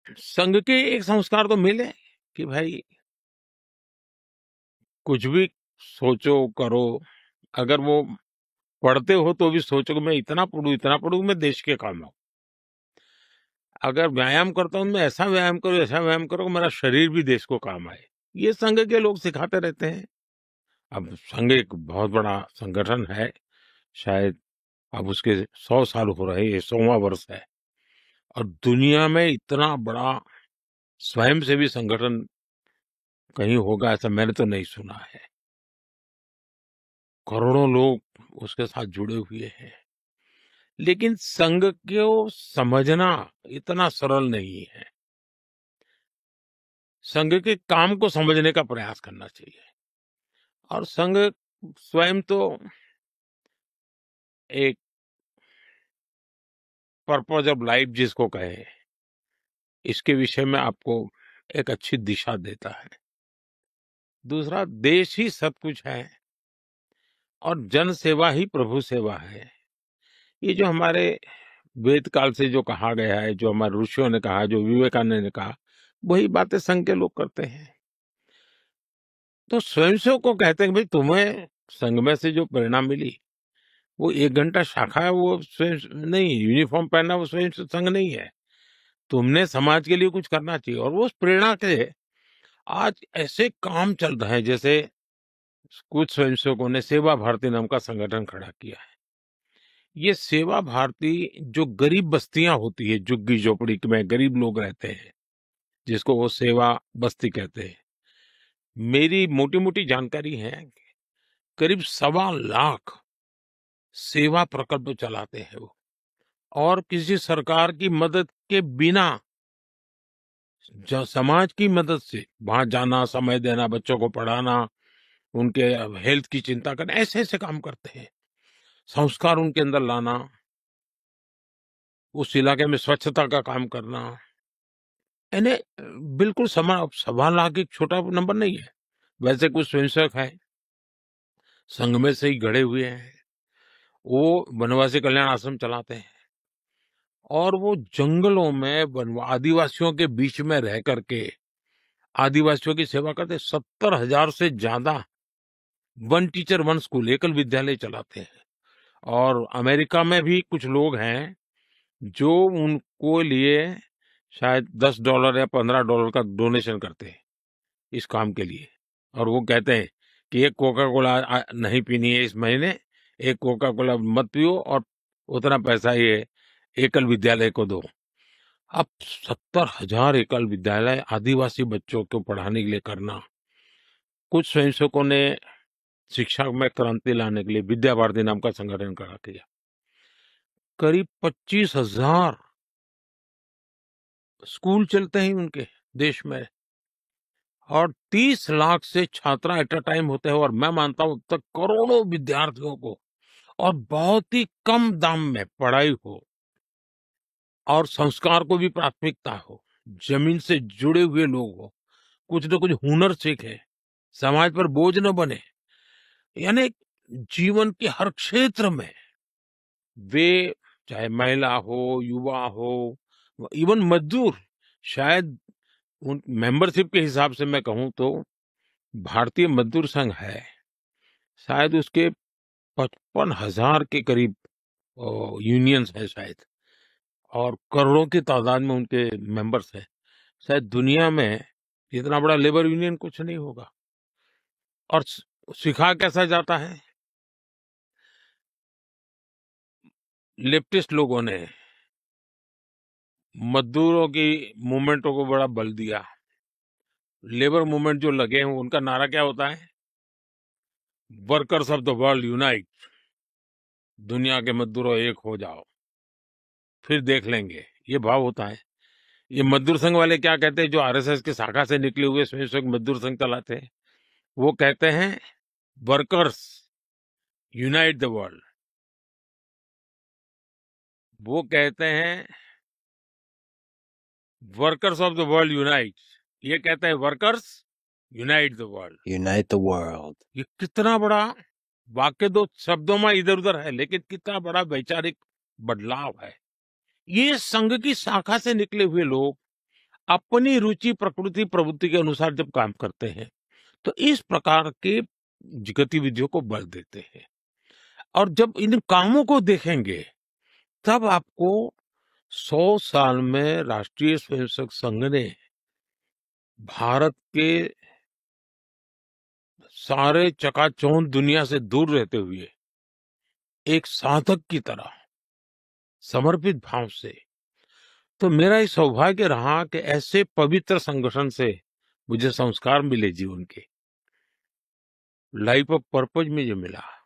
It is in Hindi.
संघ के एक संस्कार तो मिले कि भाई कुछ भी सोचो करो, अगर वो पढ़ते हो तो भी सोचो कि मैं इतना पढ़ूं मैं देश के काम आऊं। अगर व्यायाम करता हूं मैं ऐसा व्यायाम करो कि मेरा शरीर भी देश को काम आए। ये संघ के लोग सिखाते रहते हैं। अब संघ एक बहुत बड़ा संगठन है, शायद अब उसके 100 साल हो रहे, ये 100वां वर्ष है। और दुनिया में इतना बड़ा स्वयंसेवी संगठन कहीं होगा ऐसा मैंने तो नहीं सुना है। करोड़ों लोग उसके साथ जुड़े हुए हैं। लेकिन संघ को समझना इतना सरल नहीं है। संघ के काम को समझने का प्रयास करना चाहिए। और संघ स्वयं तो एक पर्पज ऑफ लाइफ जिसको कहे, इसके विषय में आपको एक अच्छी दिशा देता है। दूसरा, देश ही सब कुछ है और जन सेवा ही प्रभु सेवा है। ये जो हमारे वेद काल से जो कहा गया है, जो हमारे ऋषियों ने कहा, जो विवेकानंद ने कहा, वही बातें संघ के लोग करते हैं। तो स्वयंसेवक को कहते हैं कि भाई तुम्हें संघ में से जो प्रेरणा मिली वो 1 घंटा शाखा है, वो स्वयं नहीं, यूनिफॉर्म पहनना वो स्वयं संघ नहीं है। तुमने समाज के लिए कुछ करना चाहिए। और वो उस प्रेरणा के आज ऐसे काम चल रहे हैं, जैसे कुछ स्वयंसेवकों ने सेवा भारती नाम का संगठन खड़ा किया है। ये सेवा भारती जो गरीब बस्तियां होती है, झुग्गी झोपड़ी में गरीब लोग रहते हैं, जिसको वो सेवा बस्ती कहते हैं, मेरी मोटी मोटी जानकारी है करीब 1.25 लाख सेवा प्रकल्प चलाते हैं वो। और किसी सरकार की मदद के बिना समाज की मदद से वहां जाना, समय देना, बच्चों को पढ़ाना, उनके हेल्थ की चिंता करना, ऐसे ऐसे काम करते हैं। संस्कार उनके अंदर लाना, उस इलाके में स्वच्छता का काम करना, यानी बिल्कुल 1.25 लाख एक छोटा नंबर नहीं है। वैसे कुछ स्वयंसेवक हैं संघ में से ही गढ़े हुए हैं, वो वनवासी कल्याण आश्रम चलाते हैं और वो जंगलों में आदिवासियों के बीच में रह करके आदिवासियों की सेवा करते। 70,000 से ज्यादा वन टीचर वन स्कूल एकल विद्यालय चलाते हैं। और अमेरिका में भी कुछ लोग हैं जो उनको लिए शायद $10 या $15 का डोनेशन करते हैं इस काम के लिए। और वो कहते हैं कि एक कोका कोला नहीं पीनी है इस महीने, एक कोका कोला मत पियो और उतना पैसा ये एकल विद्यालय को दो। अब 70,000 एकल विद्यालय आदिवासी बच्चों को पढ़ाने के लिए करना। कुछ स्वयंसेवकों ने शिक्षा में क्रांति लाने के लिए विद्या भारती नाम का संगठन खड़ा किया। करीब 25,000 स्कूल चलते हैं उनके देश में और 30 लाख से छात्रा एट अ टाइम होते हैं। और मैं मानता हूं तक करोड़ों विद्यार्थियों को और बहुत ही कम दाम में पढ़ाई हो और संस्कार को भी प्राथमिकता हो, जमीन से जुड़े हुए लोग हो, कुछ न कुछ हुनर सीखे, समाज पर बोझ न बने। यानी जीवन के हर क्षेत्र में वे, चाहे महिला हो, युवा हो, इवन मजदूर, शायद उन मेंबरशिप के हिसाब से मैं कहूं तो भारतीय मजदूर संघ है, शायद उसके 55,000 के करीब यूनियंस है शायद, और करोड़ों की तादाद में उनके मेंबर्स हैं। शायद दुनिया में इतना बड़ा लेबर यूनियन कुछ नहीं होगा। और सिखा कैसा जाता है, लेफ्टिस्ट लोगों ने मजदूरों की मूवमेंटों को बड़ा बल दिया। लेबर मूवमेंट जो लगे हैं उनका नारा क्या होता है, workers of the world unite, दुनिया के मजदूरों एक हो जाओ फिर देख लेंगे, ये भाव होता है। ये मजदूर संघ वाले क्या कहते हैं, जो आरएसएस की शाखा से निकले हुए स्वयंसेवक मजदूर संघ चलाते हैं, वो कहते हैं वर्कर्स यूनाइट द वर्ल्ड। वो कहते हैं workers of the world unite, ये कहते हैं workers unite the world. Unite the world. ये कितना बड़ा वाक्य, दो शब्दों में इधर उधर है लेकिन कितना बड़ा वैचारिक बदलाव है। ये संघ की शाखा से निकले हुए लोग अपनी रुचि, प्रकृति, प्रवृत्ति के अनुसार जब काम करते हैं, तो इस प्रकार के गतिविधियों को बल देते हैं। और जब इन कामों को देखेंगे, तब आपको 100 साल में राष्ट्रीय स्वयंसेवक संघ ने भारत के सारे चकाचौंध दुनिया से दूर रहते हुए एक साधक की तरह समर्पित भाव से, तो मेरा ये सौभाग्य रहा कि ऐसे पवित्र संगठन से मुझे संस्कार मिले जीवन के, लाइफ ऑफ पर्पज में जो मिला।